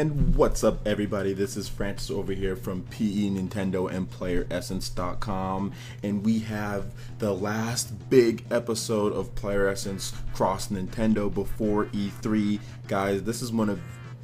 And what's up, everybody? This is Francis over here from PE Nintendo and PlayerEssence.com, and we have the last big episode of Player Essence Cross Nintendo before E3. Guys, this is one of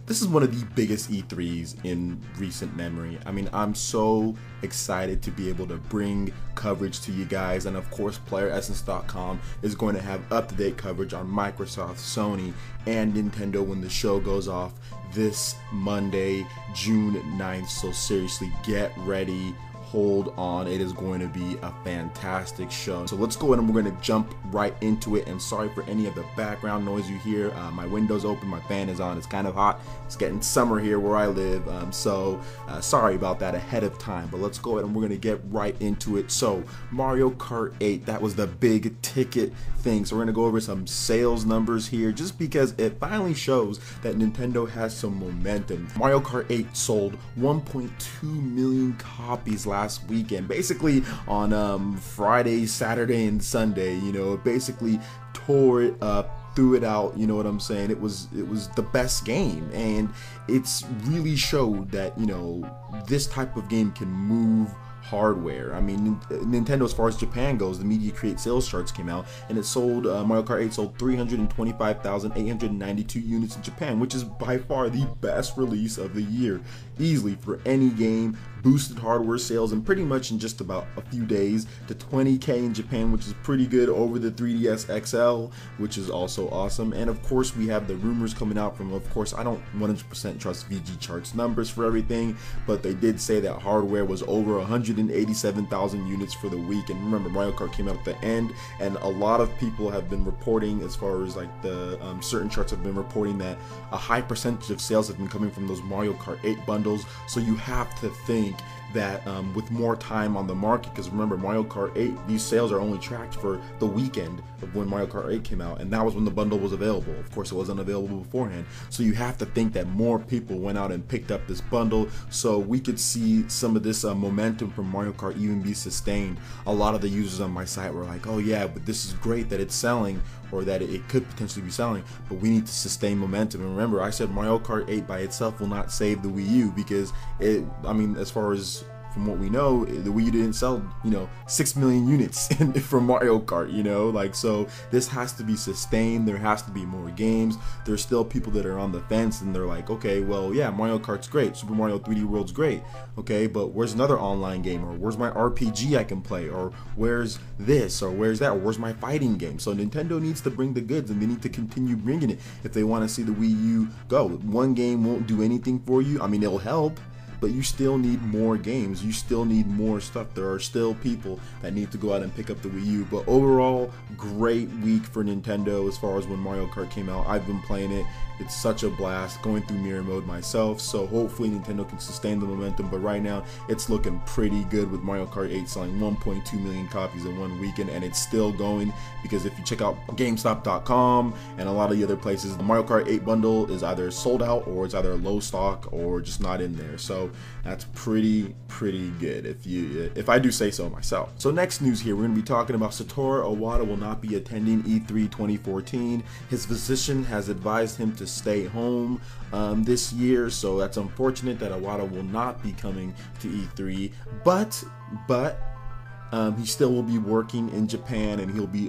the biggest E3s in recent memory. I mean, I'm so excited to be able to bring coverage to you guys, and of course PlayerEssence.com is going to have up-to-date coverage on Microsoft, Sony, and Nintendo when the show goes off this Monday, June 9th. So seriously, get ready. Hold on, it is going to be a fantastic show. So let's go ahead and we're going to jump right into it. And sorry for any of the background noise you hear. My window's open, my fan is on, it's kind of hot. It's getting summer here where I live, so sorry about that ahead of time. But let's go ahead and we're going to get right into it. So Mario Kart 8, that was the big ticket thing. So we're going to go over some sales numbers here just because it finally shows that Nintendo has some momentum. Mario Kart 8 sold 1.2 million copies last weekend, basically on Friday, Saturday, and Sunday. You know, it basically tore it up, threw it out, you know what I'm saying? It was the best game, and it's really showed that, you know, this type of game can move hardware. I mean, Nintendo, as far as Japan goes, the Media Create sales charts came out, and it sold, Mario Kart 8 sold 325,892 units in Japan, which is by far the best release of the year, easily for any game. Boosted hardware sales, and pretty much in just about a few days to 20K in Japan, which is pretty good, over the 3DS XL, which is also awesome. And of course, we have the rumors coming out from, of course, I don't 100% trust VG Charts numbers for everything, but they did say that hardware was over 187,000 units for the week. And remember, Mario Kart came out at the end, and a lot of people have been reporting, as far as like the certain charts have been reporting, that a high percentage of sales have been coming from those Mario Kart 8 bundles. So you have to think that with more time on the market, because remember, Mario Kart 8, these sales are only tracked for the weekend of when Mario Kart 8 came out, and that was when the bundle was available. Of course, it wasn't available beforehand, so you have to think that more people went out and picked up this bundle, so we could see some of this momentum from Mario Kart even be sustained. A lot of the users on my site were like, oh yeah, but this is great that it's selling, or that it could potentially be selling, but we need to sustain momentum. And remember, I said Mario Kart 8 by itself will not save the Wii U, because I mean, as far as from what we know, the Wii U didn't sell, you know, 6 million units from Mario Kart, you know, like, so this has to be sustained. There has to be more games. There's still people that are on the fence, and they're like, okay, well, yeah, Mario Kart's great, Super Mario 3D World's great, okay, but where's another online game, or where's my RPG I can play, or where's this, or where's that, or where's my fighting game? So Nintendo needs to bring the goods, and they need to continue bringing it if they want to see the Wii U go. One game won't do anything for you. I mean, it'll help, but you still need more games. You still need more stuff. There are still people that need to go out and pick up the Wii U. But overall, great week for Nintendo as far as when Mario Kart came out. I've been playing it. It's such a blast, going through mirror mode myself, so hopefully Nintendo can sustain the momentum. But right now, it's looking pretty good with Mario Kart 8 selling 1.2 million copies in one weekend, and it's still going, because if you check out GameStop.com and a lot of the other places, the Mario Kart 8 bundle is either sold out, or it's either low stock, or just not in there. So that's pretty good, if I do say so myself. So next news here, we're going to be talking about Satoru Iwata will not be attending E3 2014. His physician has advised him to stay home this year, so that's unfortunate that Iwata will not be coming to E3, but he still will be working in Japan, and he'll be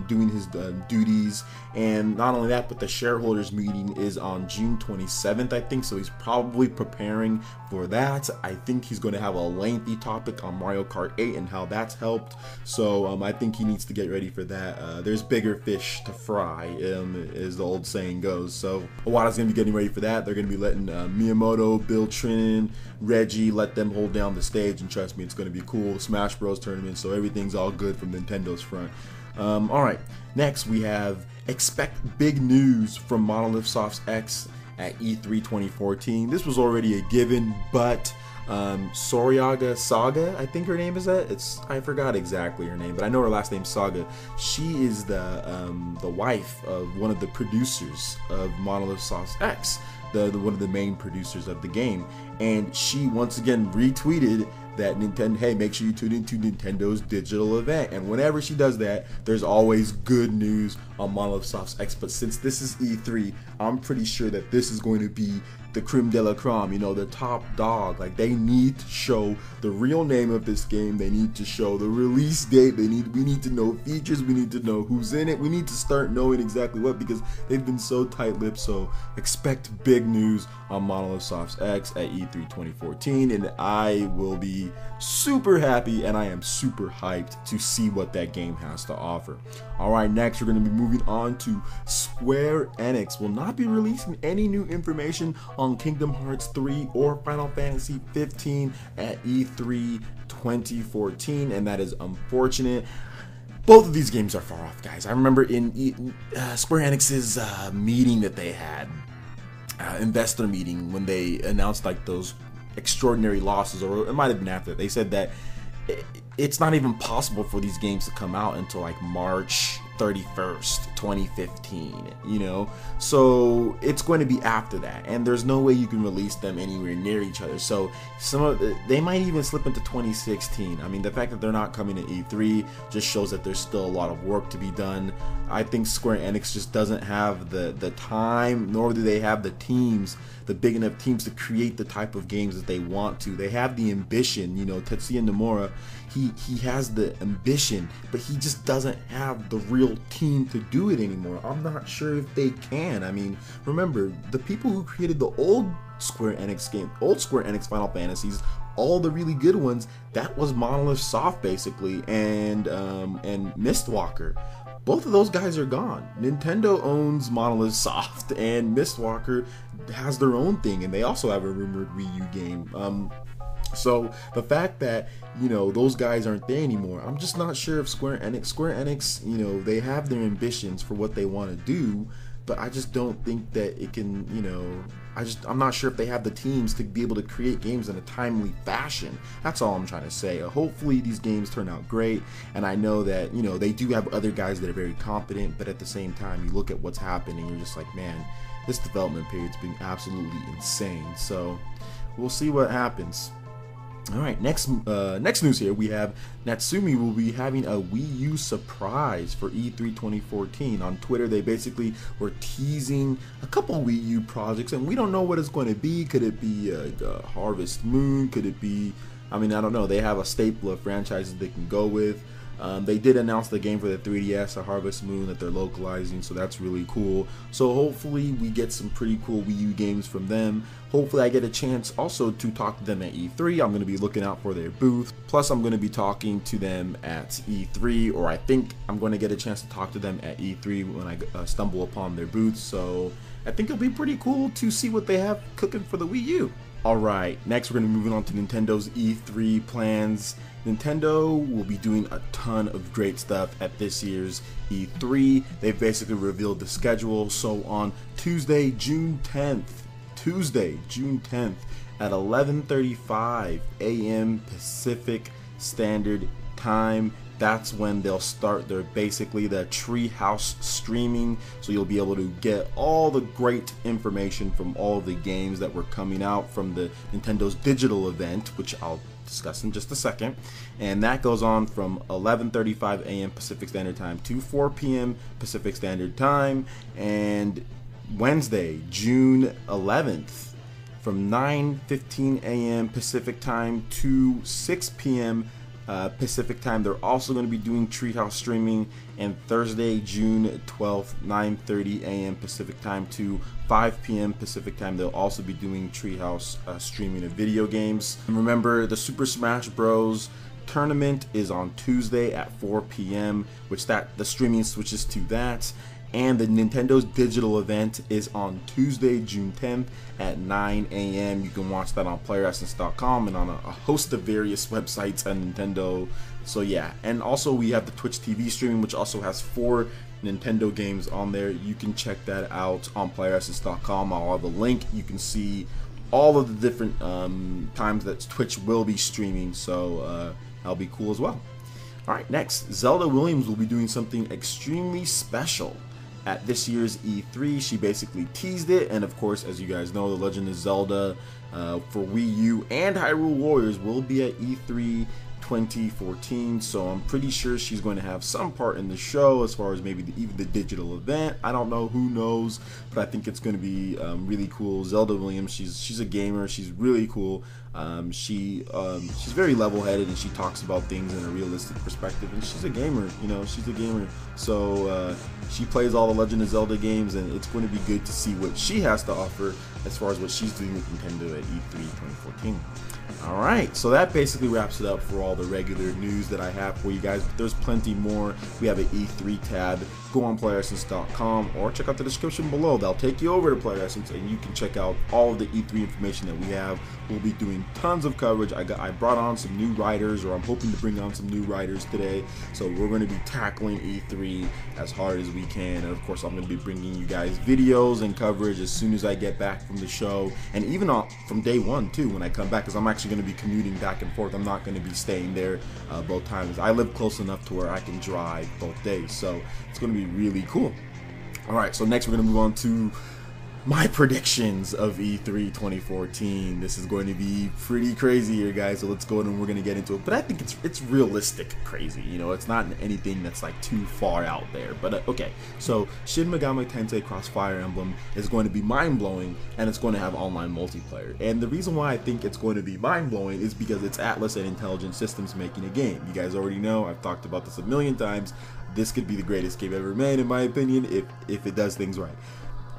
doing his duties. And not only that, but the shareholders meeting is on June 27th, I think, so he's probably preparing for that. I think he's going to have a lengthy topic on Mario Kart 8 and how that's helped, so I think he needs to get ready for that. There's bigger fish to fry, as the old saying goes. So Iwata's going to be getting ready for that. They're going to be letting Miyamoto, Bill Trinen, Reggie, let them hold down the stage, and trust me, it's going to be cool. Smash Bros tournament, so everything's all good from Nintendo's front. Alright, next we have expect big news from Monolith Soft's X at E3 2014. This was already a given, but Soryaga Saga, I think her name is that. I forgot exactly her name, but I know her last name's Saga. She is the wife of one of the producers of Monolith Soft's X, one of the main producers of the game, and she once again retweeted that Nintendo, hey, make sure you tune into Nintendo's digital event. And whenever she does that, there's always good news on Monolith Soft's X, but since this is E3, I'm pretty sure that this is going to be the creme de la creme, you know, the top dog. Like, they need to show the real name of this game. They need to show the release date. We need to know features. We need to know who's in it. We need to start knowing exactly what, because they've been so tight-lipped. So expect big news on Monolith Soft's X at E3 2014, and I will be super happy, and I am super hyped to see what that game has to offer. Alright, next we're going to be moving on to Square Enix. Will not be releasing any new information on Kingdom Hearts 3 or Final Fantasy 15 at E3 2014, and that is unfortunate. Both of these games are far off, guys. I remember in Square Enix's meeting that they had, investor meeting, when they announced like those extraordinary losses, or it might have been after, they said that it's not even possible for these games to come out until like March 31st, 2015, you know, so it's going to be after that, and there's no way you can release them anywhere near each other. So they might even slip into 2016. I mean, the fact that they're not coming to E3 just shows that there's still a lot of work to be done. I think Square Enix just doesn't have the time, nor do they have the teams, the big enough teams to create the type of games that they want to. They have the ambition, you know, Tetsuya Nomura, he has the ambition, but he just doesn't have the real team to do it anymore. I'm not sure if they can. I mean, remember, the people who created the old Square Enix game, old Square Enix Final Fantasies, all the really good ones, that was Monolith Soft basically, and Mistwalker. Both of those guys are gone. Nintendo owns Monolith Soft, and Mistwalker has their own thing, and they also have a rumored Wii U game. So the fact that, you know, those guys aren't there anymore, I'm just not sure if Square Enix, you know, they have their ambitions for what they want to do, but I just don't think that it can, you know, I'm not sure if they have the teams to be able to create games in a timely fashion. That's all I'm trying to say. Hopefully these games turn out great, and I know that, you know, they do have other guys that are very competent, but at the same time, you look at what's happening, you're just like, man, this development period's been absolutely insane. So we'll see what happens. Alright, next news here, we have Natusme will be having a Wii U surprise for E3 2014. On Twitter, they basically were teasing a couple Wii U projects, and we don't know what it's going to be. Could it be Harvest Moon? Could it be, I mean, I don't know. They have a staple of franchises they can go with. They did announce the game for the 3DS, a Harvest Moon, that they're localizing, so that's really cool. So hopefully we get some pretty cool Wii U games from them. Hopefully I get a chance also to talk to them at E3. I'm going to be looking out for their booth. Plus I'm going to be talking to them at E3, or I think I'm going to get a chance to talk to them at E3 when I stumble upon their booth. So I think it'll be pretty cool to see what they have cooking for the Wii U. Alright, next we're going to be moving on to Nintendo's E3 plans. Nintendo will be doing a ton of great stuff at this year's E3. They've basically revealed the schedule. So on Tuesday, June 10th at 11:35 a.m. Pacific Standard Time, that's when they'll start their basically the Treehouse streaming. So you'll be able to get all the great information from all the games that were coming out from the Nintendo's digital event, which I'll discuss in just a second. And that goes on from 11:35 a.m. Pacific Standard Time to 4 p.m. Pacific Standard Time. And Wednesday, June 11th, from 9:15 a.m. Pacific Time to 6 p.m. Pacific Time. They're also going to be doing Treehouse streaming. And Thursday, June 12th, 9:30 a.m. Pacific Time to 5 p.m. Pacific Time, they'll also be doing Treehouse streaming of video games. And remember, the Super Smash Bros. Tournament is on Tuesday at 4 p.m., which the streaming switches to that. And the Nintendo's digital event is on Tuesday, June 10th at 9 a.m. You can watch that on PlayerEssence.com and on a host of various websites at Nintendo. So yeah, and also we have the Twitch TV streaming, which also has 4 Nintendo games on there. You can check that out on PlayerEssence.com. I'll have a link. You can see all of the different times that Twitch will be streaming, so that'll be cool as well. Alright, next, Zelda Williams will be doing something extremely special at this year's E3. She basically teased it, and of course, as you guys know, The Legend of Zelda for Wii U and Hyrule Warriors will be at E3 2014, so I'm pretty sure she's going to have some part in the show as far as maybe even the digital event. I don't know, who knows, but I think it's going to be really cool. Zelda Williams, she's a gamer, she's really cool. She's very level-headed, and she talks about things in a realistic perspective, and she's a gamer, she's a gamer. So she plays all the Legend of Zelda games, and it's going to be good to see what she has to offer as far as what she's doing with Nintendo at E3 2014. Alright, so that basically wraps it up for all the regular news that I have for you guys, but there's plenty more. We have an E3 tab. Go on PlayerEssence.com or check out the description below. They'll take you over to Player Essence, and you can check out all of the E3 information that we have. We'll be doing tons of coverage. I brought on some new writers, or I'm hoping to bring on some new writers today, so we're going to be tackling E3 as hard as we can. And of course, I'm going to be bringing you guys videos and coverage as soon as I get back from the show, and even from day one too when I come back, because I'm actually going to be commuting back and forth. I'm not going to be staying there both times. I live close enough to where I can drive both days, so it's going to be really cool. Alright, so next we're going to move on to my predictions of E3 2014. This is going to be pretty crazy here, guys, so let's go and we're going to get into it. But I think it's realistic crazy, it's not anything that's like too far out there. But okay, so Shin Megami Tensei Cross Fire Emblem is going to be mind-blowing, and it's going to have online multiplayer. And the reason why I think it's going to be mind-blowing is because it's Atlas and Intelligent Systems making a game. You guys already know, I've talked about this a million times. This could be the greatest game ever made, in my opinion, if it does things right.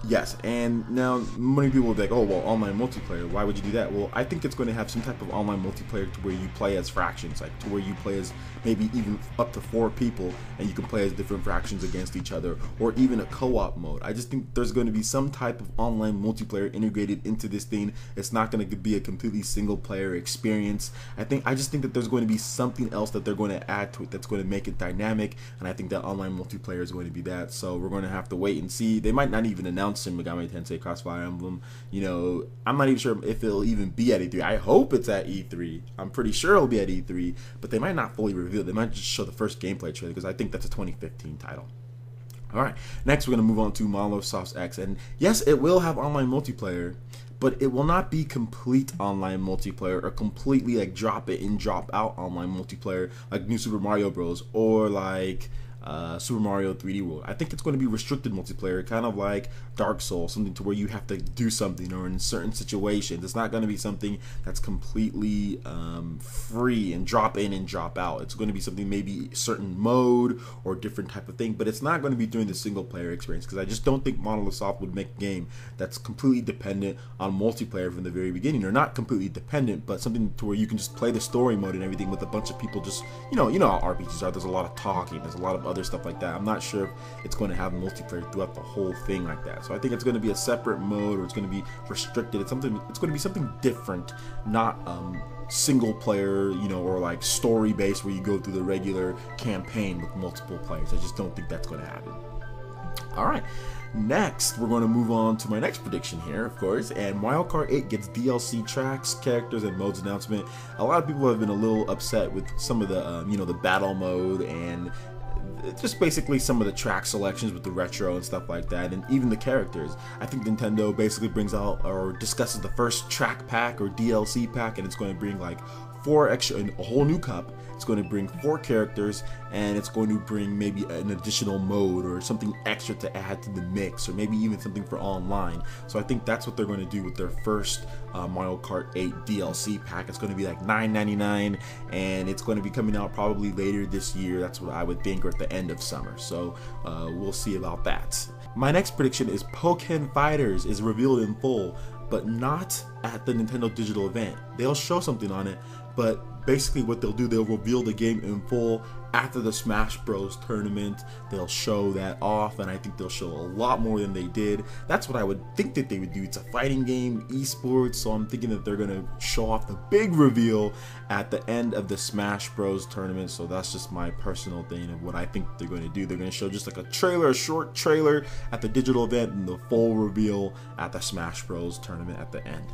Yes, and now many people will be like, oh, well, online multiplayer, why would you do that? Well, I think it's going to have some type of online multiplayer to where you play as fractions, like to where you play as maybe even up to 4 people, and you can play as different fractions against each other, or even a co-op mode. I just think there's going to be some type of online multiplayer integrated into this thing. It's not going to be a completely single player experience. I just think that there's going to be something else that they're going to add to it that's going to make it dynamic, and I think that online multiplayer is going to be that. So we're going to have to wait and see. They might not even announce Shin Megami Tensei Crossfire Emblem. I'm not even sure if it'll even be at E3. I hope it's at E3. I'm pretty sure it'll be at E3, but they might not fully reveal it. They might just show the first gameplay trailer, because I think that's a 2015 title. Alright, next we're going to move on to Monolith Soft X, and yes, it will have online multiplayer, but it will not be complete online multiplayer or completely like drop it in, drop out online multiplayer like New Super Mario Bros. Or like Super Mario 3D World. I think it's going to be restricted multiplayer, kind of like Dark Souls, something to where you have to do something, or in certain situations. It's not going to be something that's completely free and drop in and drop out. It's going to be something, maybe certain mode or different type of thing, but it's not going to be doing the single player experience, because I just don't think Monolith Soft would make a game that's completely dependent on multiplayer from the very beginning, or not completely dependent, but something to where you can just play the story mode and everything with a bunch of people. Just you know how RPGs are. There's a lot of talking. There's a lot of other stuff like that. I'm not sure if it's going to have multiplayer throughout the whole thing like that. So I think it's going to be a separate mode, or it's going to be restricted. It's going to be something different, not single player, or like story based where you go through the regular campaign with multiple players. I just don't think that's going to happen. All right. Next, we're going to move on to my next prediction here, of course, and Mario Kart 8 gets DLC tracks, characters, and modes announcement. A lot of people have been a little upset with some of the, the battle mode, and just basically some of the track selections with the retro and stuff like that, and even the characters. I think Nintendo basically brings out or discusses the first track pack or DLC pack, and it's going to bring like 4 extra, a whole new cup. It's going to bring 4 characters, and it's going to bring maybe an additional mode or something extra to add to the mix, or maybe even something for online. So I think that's what they're going to do with their first Mario Kart 8 DLC pack. It's going to be like $9.99, and it's going to be coming out probably later this year. That's what I would think, or at the end of summer. So we'll see about that. My next prediction is Pokken Fighters is revealed in full, but not at the Nintendo Digital event. They'll show something on it, but basically what they'll do, they'll reveal the game in full after the Smash Bros tournament. They'll show that off, and I think they'll show a lot more than they did. That's what I would think that they would do. It's a fighting game, esports, so I'm thinking that they're gonna show off the big reveal at the end of the Smash Bros tournament. So that's just my personal thing of what I think they're going to do. They're going to show just like a short trailer at the digital event, and the full reveal at the Smash Bros tournament at the end.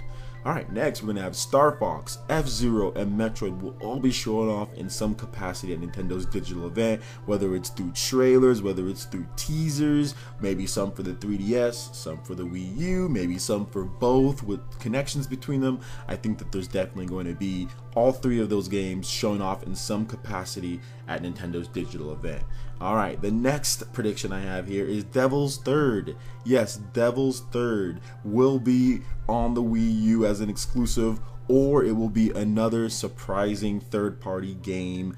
Alright, next we're going to have Star Fox, F-Zero, and Metroid will all be showing off in some capacity at Nintendo's digital event, whether it's through trailers, whether it's through teasers, maybe some for the 3DS, some for the Wii U, maybe some for both with connections between them. I think that there's definitely going to be all three of those games showing off in some capacity at Nintendo's digital event. Alright, the next prediction I have here is Devil's Third. Yes, Devil's Third will be on the Wii U as an exclusive, or it will be another surprising third-party game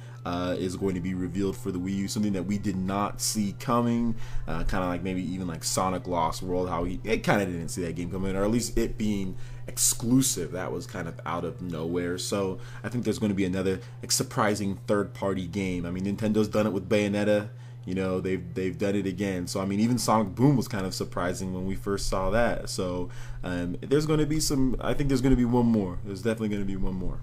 is going to be revealed for the Wii U, something that we did not see coming, kind of like maybe even like Sonic Lost World, how it kind of didn't see that game coming, or at least it being exclusive. That was kind of out of nowhere. So I think there's going to be another surprising third-party game. I mean, Nintendo's done it with Bayonetta. You know, they've done it again. So I mean, even Sonic Boom was kind of surprising when we first saw that. So there's going to be some. I think there's going to be one more. There's definitely going to be one more.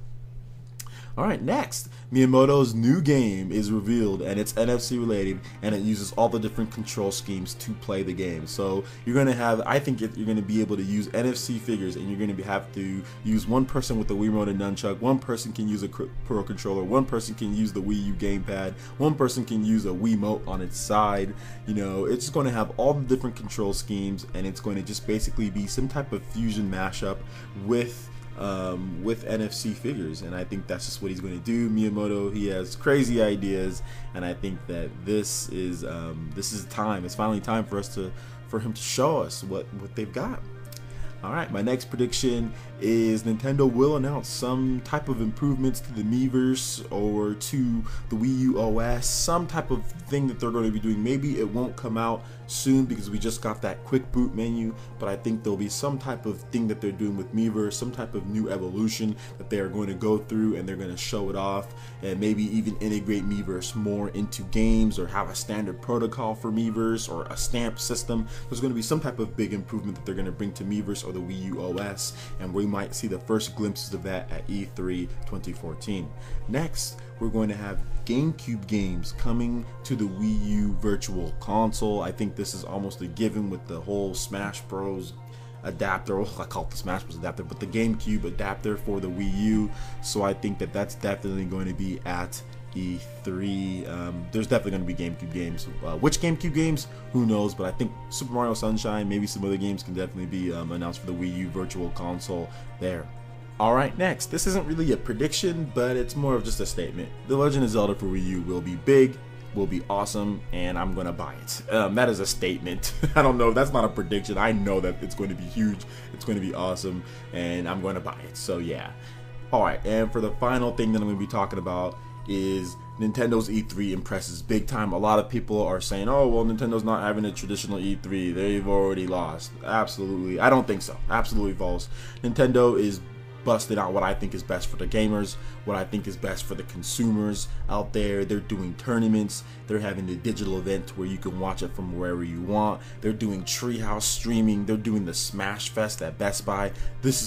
Alright, next, Miyamoto's new game is revealed, and it's NFC related, and it uses all the different control schemes to play the game. So you're going to have, I think you're going to be able to use NFC figures, and you're going to have to use one person with the Wii Remote and Nunchuck, one person can use a Pro Controller, one person can use the Wii U gamepad, one person can use a Wiimote on its side. You know, it's just going to have all the different control schemes, and it's going to just basically be some type of fusion mashup with NFC figures, and I think that's just what he's going to do. Miyamoto, he has crazy ideas, and I think that this is time. It's finally time for him to show us what they've got. Alright, my next prediction is Nintendo will announce some type of improvements to the Miiverse or to the Wii U OS, some type of thing that they're going to be doing. Maybe it won't come out soon because we just got that quick boot menu, but I think there'll be some type of thing that they're doing with Miiverse, some type of new evolution that they are going to go through, and they're going to show it off, and maybe even integrate Miiverse more into games, or have a standard protocol for Miiverse, or a stamp system. There's going to be some type of big improvement that they're going to bring to Miiverse or the Wii U OS, and we might see the first glimpses of that at E3 2014. Next, we're going to have GameCube games coming to the Wii U Virtual Console. I think this is almost a given with the whole Smash Bros. Adapter. I call it the Smash Bros. Adapter, but the GameCube adapter for the Wii U. So I think that that's definitely going to be at E3. There's definitely going to be GameCube games. Which GameCube games? Who knows? But I think Super Mario Sunshine, maybe some other games can definitely be announced for the Wii U Virtual Console there. Alright, next. This isn't really a prediction, but it's more of just a statement. The Legend of Zelda for Wii U will be big, will be awesome, and I'm gonna buy it. That is a statement. I don't know, that's not a prediction. I know that it's going to be huge, it's going to be awesome, and I'm going to buy it. So yeah. Alright, and for the final thing that I'm going to be talking about is Nintendo's E3 impresses big time. A lot of people are saying, oh, well, Nintendo's not having a traditional E3. They've already lost. Absolutely. I don't think so. Absolutely false. Nintendo is busted out what I think is best for the gamers, what I think is best for the consumers out there. They're doing tournaments, they're having the digital event where you can watch it from wherever you want. They're doing Treehouse streaming, they're doing the Smash Fest at Best Buy. This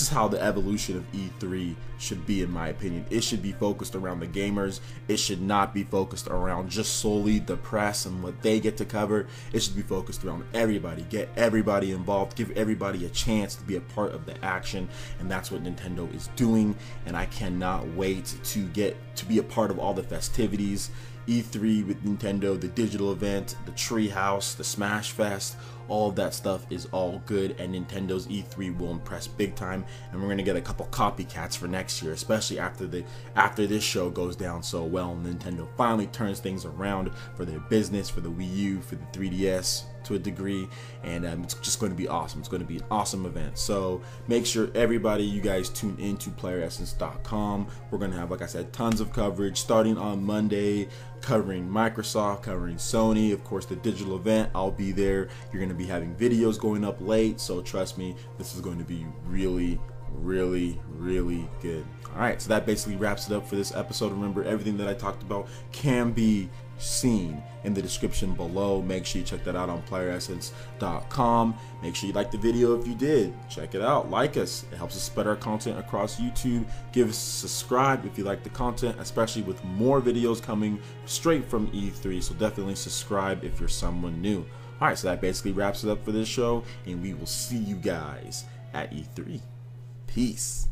is how the evolution of E3 should be, in my opinion. It should be focused around the gamers. It should not be focused around just solely the press and what they get to cover. It should be focused around everybody. Get everybody involved. Give everybody a chance to be a part of the action. And that's what Nintendo is doing. And I cannot wait to be a part of all the festivities. E3 with Nintendo, the digital event, the Treehouse, the Smash Fest, all of that stuff is all good, and Nintendo's E3 will impress big time, and we're gonna get a couple copycats for next year, especially after this show goes down so well. Nintendo finally turns things around for their business, for the Wii U, for the 3DS to a degree, and it's just going to be awesome. It's going to be an awesome event. So make sure everybody, you guys, tune into PlayerEssence.com. We're going to have, like I said, tons of coverage starting on Monday, covering Microsoft, covering Sony, of course the digital event. I'll be there. You're going to be having videos going up late, so trust me, this is going to be really good. Alright, so that basically wraps it up for this episode. Remember, everything that I talked about can be seen in the description below. Make sure you check that out on PlayerEssence.com. Make sure you like the video if you did. Check it out. Like us. It helps us spread our content across YouTube. Give us a subscribe if you like the content, especially with more videos coming straight from E3. So definitely subscribe if you're someone new. Alright, so that basically wraps it up for this show, and we will see you guys at E3. Peace.